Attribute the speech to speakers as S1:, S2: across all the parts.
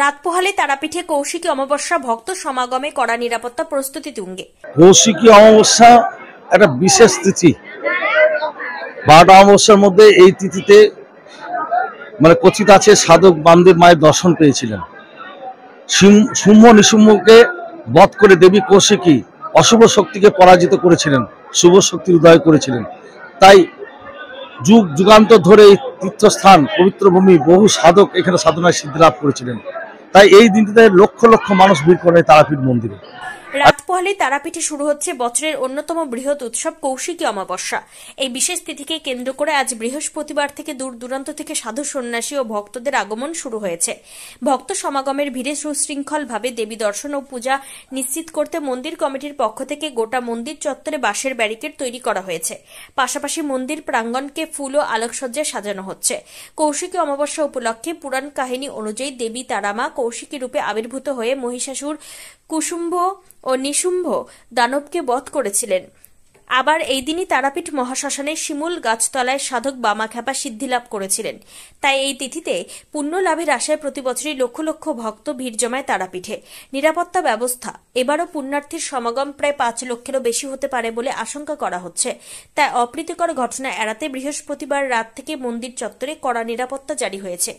S1: রাত পোহালে তারাপীঠে কৌশিকী অমাবস্যা ভক্ত সমাগমে কড়া নিরাপত্তা প্রস্তুতি তুঙ্গে।
S2: কৌশিকী অমাবস্যা একটা বিশেষ তিথি। 12টা অমাবস্যার মধ্যে এই তিথিতে কথিত আছে সাধক বামদেব মায়ের দর্শন পেয়েছিলেন। শুম্ভ নিশুম্ভকে বধ করে দেবী কৌশিকী অশুভ শক্তিকে পরাজিত করেছিলেন, শুভ শক্তির উদয় করেছিলেন। তাই যুগ যুগান্তর ধরে এই তীর্থস্থান পবিত্র ভূমি বহু সাধক এখানে সাধনায় সিদ্ধি লাভ করেছিলেন। তাই এই দিনটিতে লক্ষ লক্ষ মানুষ ভিড় করে তারাপীঠ মন্দিরে।
S1: রাত পোহালে তারাপীঠে শুরু হচ্ছে বছরের অন্যতম বৃহৎ উৎসব কৌশিকী অমাবস্যা। এই বিশেষ তিথিকে কেন্দ্র করে আজ বৃহস্পতিবার থেকে দূর দূরান্ত থেকে সাধু সন্ন্যাসী ও ভক্তদের আগমন শুরু হয়েছে। ভক্ত সমাগমের ভিড়ে সুশৃঙ্খলভাবে দেবী দর্শন ও পূজা নিশ্চিত করতে মন্দির কমিটির পক্ষ থেকে গোটা মন্দির চত্বরে বাঁশের ব্যারিকেড তৈরি করা হয়েছে। পাশাপাশি মন্দির প্রাঙ্গণকে ফুল ও আলোকসজ্জায় সাজানো হচ্ছে। কৌশিকী অমাবস্যা উপলক্ষে পুরাণ কাহিনী অনুযায়ী দেবী তারামা কৌশিকী রূপে আবির্ভূত হয়ে মহিষাসুর, কুশুম্ভ ও নিশুম্ভ দানবকে বধ করেছিলেন। আবার এই দিনই তারাপীঠ মহাশ্মশানে শিমুল গাছতলায় সাধক বামাখ্যাপা সিদ্ধিলাভ করেছিলেন। তাই এই তিথিতে পুণ্য লাভের আশায় প্রতি বছরই লক্ষ লক্ষ ভক্ত ভিড় জমায় তারাপীঠে। নিরাপত্তা ব্যবস্থা এবারও পুণ্যার্থীর সমাগম প্রায় 5 লক্ষেরও বেশি হতে পারে বলে আশঙ্কা করা হচ্ছে। তাই অপ্রীতিকর ঘটনা এড়াতে বৃহস্পতিবার রাত থেকে মন্দির চত্বরে কড়া নিরাপত্তা জারি হয়েছে।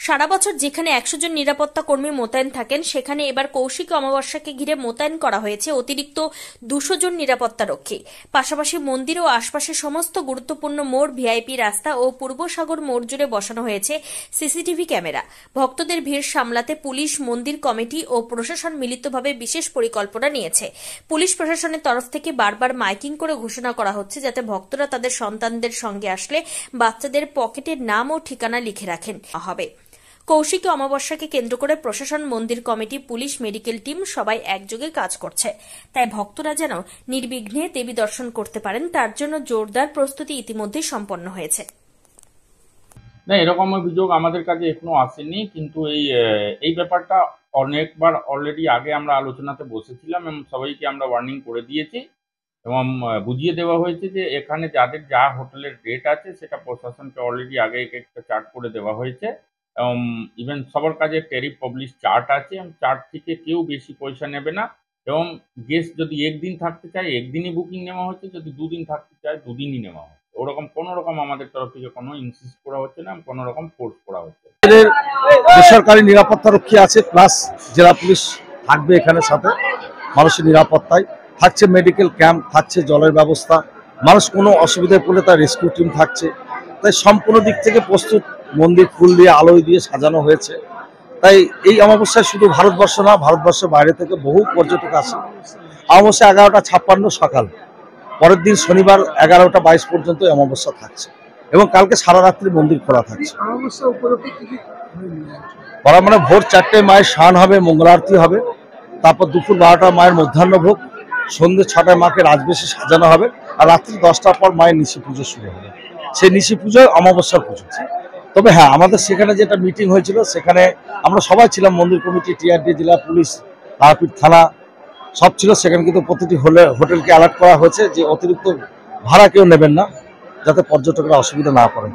S1: সারা বছর যেখানে 100 জন নিরাপত্তা কর্মী মোতায়েন থাকেন, সেখানে এবার কৌশিকী অমাবস্যাকে ঘিরে মোতায়েন করা হয়েছে অতিরিক্ত 200 জন নিরাপত্তা রক্ষী। পাশাপাশি মন্দির ও আশপাশের সমস্ত গুরুত্বপূর্ণ মোড়, ভিআইপি রাস্তা ও পূর্বসাগর মোড় জুড়ে বসানো হয়েছে সিসিটিভি ক্যামেরা। ভক্তদের ভিড় সামলাতে পুলিশ, মন্দির কমিটি ও প্রশাসন মিলিতভাবে বিশেষ পরিকল্পনা নিয়েছে। পুলিশ প্রশাসনের তরফ থেকে বারবার মাইকিং করে ঘোষণা করা হচ্ছে যাতে ভক্তরা তাদের সন্তানদের সঙ্গে আসলে বাচ্চাদের পকেটের নাম ও ঠিকানা লিখে রাখেন হবে। কৌশিকী অমাবস্যাকে কেন্দ্র করে প্রশাসন, মন্দির কমিটি, পুলিশ, মেডিকেল টিম সবাই একযোগে কাজ করছে। তাই ভক্তরা যেন নির্বিঘ্নে দেবী দর্শন করতে পারেন, তার জন্য জোরদার প্রস্তুতি ইতিমধ্যেই সম্পন্ন হয়েছে।
S3: না, এরকম অভিযোগ আমাদের কাছে এখনো আসেনি, কিন্তু এই ব্যাপারটা অনেকবার অলরেডি আগে আমরা আলোচনাতে বসেছিলাম এবং সবাইকে আমরা ওয়ার্নিং করে দিয়েছি এবং বুঝিয়ে দেওয়া হয়েছে যে এখানে যাদের যা হোটেলের রেট আছে সেটা প্রশাসনকে অলরেডি আগে একটা চার্ট করে দেওয়া হয়েছে এবং ইভেন সবার কাছে ট্যারিফ পাবলিশ চার্ট আছে এবং চার্ট থেকে কেউ বেশি পয়সা নেবে না এবং গেস্ট যদি একদিন থাকতে চায় একদিনই বুকিং নেওয়া হচ্ছে, যদি 2 দিন থাকতে চায় 2 দিনই নেওয়া হচ্ছে। ওরকম কোনো রকম আমাদের তরফ থেকে কোনো ইনসিস্ট করা হচ্ছে না, কোনো রকম ফোর্স করা হচ্ছে।
S2: বেসরকারি নিরাপত্তা রক্ষী আছে, প্লাস জেলা পুলিশ থাকবে এখানে, সাথে মানুষের নিরাপত্তায় থাকছে মেডিকেল ক্যাম্প, থাকছে জলের ব্যবস্থা, মানুষ কোনো অসুবিধায় পড়লে তার রেস্কিউ টিম থাকছে। তাই সম্পূর্ণ দিক থেকে প্রস্তুত। মন্দির ফুল দিয়ে আলোয় দিয়ে সাজানো হয়েছে। তাই এই অমাবস্যায় শুধু ভারতবর্ষ না, ভারতবর্ষের বাইরে থেকে বহু পর্যটক আসে। অমাবস্যা 11:56 সকাল, পরের দিন শনিবার 11:22 পর্যন্ত অমাবস্যা থাকছে এবং কালকে সারা রাত্রি মন্দির খোলা থাকছে। ভোর 4টায় মায়ের স্নান হবে, মঙ্গলারতি হবে, তারপর দুপুর 12টায় মায়ের মধ্যাহ্ন ভোগ, সন্ধ্যে 6টায় মাকে রাজবেশে সাজানো হবে আর রাত্রি 10টার পর মায়ের নিশি পুজো শুরু হবে। সেই নিশি পুজোয় অমাবস্যার পুজো। তবে হ্যাঁ, আমাদের সেখানে যেটা মিটিং হয়েছিল সেখানে আমরা সবাই ছিলাম, মন্দির কমিটি, টিআরডি, জেলা পুলিশ, তারাপীঠ থানা সব ছিল সেখানে। কিন্তু প্রতিটি হোটেলকে অ্যালার্ট করা হয়েছে যে অতিরিক্ত ভাড়া কেউ নেবেন না, যাতে পর্যটকরা অসুবিধা না পড়ে।